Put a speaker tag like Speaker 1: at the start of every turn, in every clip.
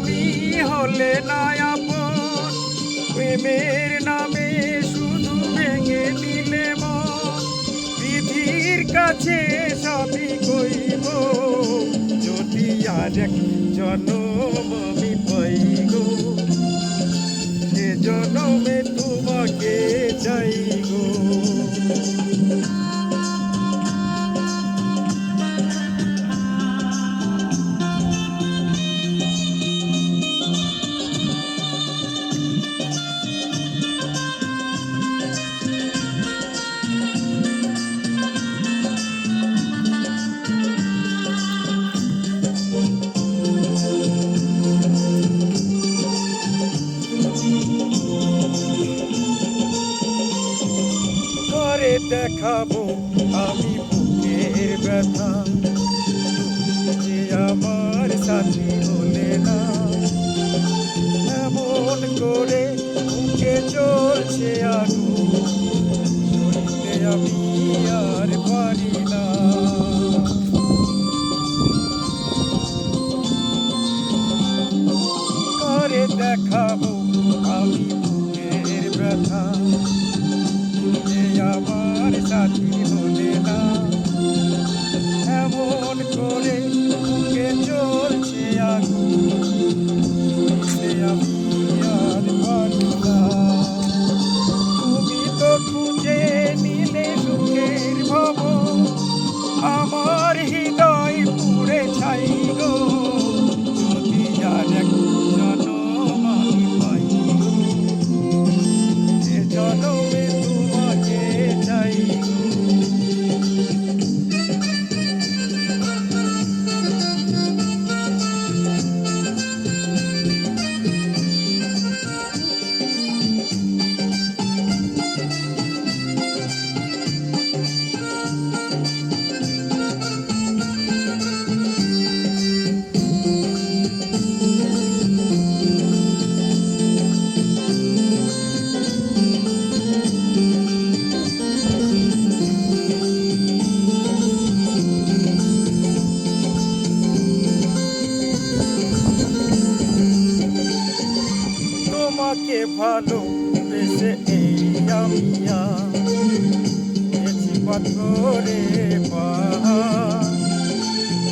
Speaker 1: তুমি হলে না আপন, প্রেমের নামে শুধু ভেঙে দিলে মন। বিধির কাছে সবই কইব, যদি আরেক জনম আমি পাই গো, সে জনমে তোমাকে চাই গো। দেখাবো আমি বুকের ব্যথা, যে আমার সাথী হলে না। এমন করে বুকে চলছে আগুন, সইতে আমি আর পারি না। করে দেখাবো আমি বুকের ব্যথা, আমার সাথী হলে না। এমন করে বুকে চলছে আগুন, আমি আর পারি না। তুমি তো খুঁজে নিলে সুখের ভবন, আমার হৃদয় পুড়ে ছাই গো, যদি আর এক জনম আমি পাই গো, সে জনমে তোমাকে চাই গো। তোমাকে ভালোবেসে এই আমি গেছি পাথরে পাহাড়,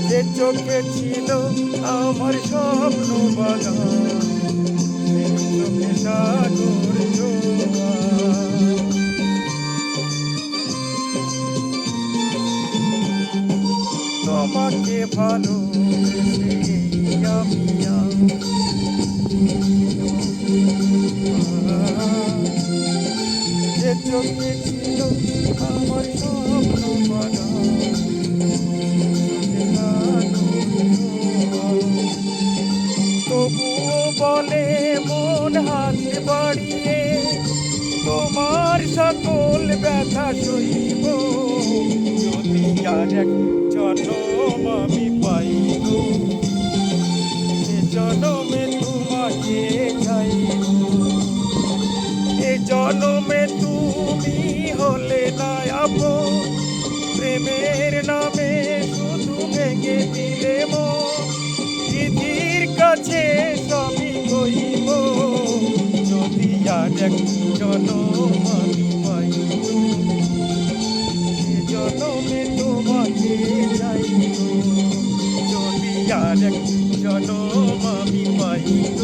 Speaker 1: যে চোখে ছিল আমার স্বপ্ন বাগান, সেই চোখে সাগর জোয়ার। তোমাকে ভালোবেসে এই আমি যে চোখে ছিল আমার স্বপ্ন বাগান, তবুও বলে মন হাত বাড়িয়ে তোমার সকল ব্যথা সইব, যদি আর এক জনম আমি পাই গো, সে জনমে তোমাকে চাই গো। এ জনমে তুমি হলে না আপন, প্রেমের নামে শুধু ভেঙে দিলে মন। বিধির কাছে সবই কইব, যদি আর এক জনম আমি পাই গো, সে জনমে তোমাকে চাই গো, যদি আর এক জনম আমি পাই গো।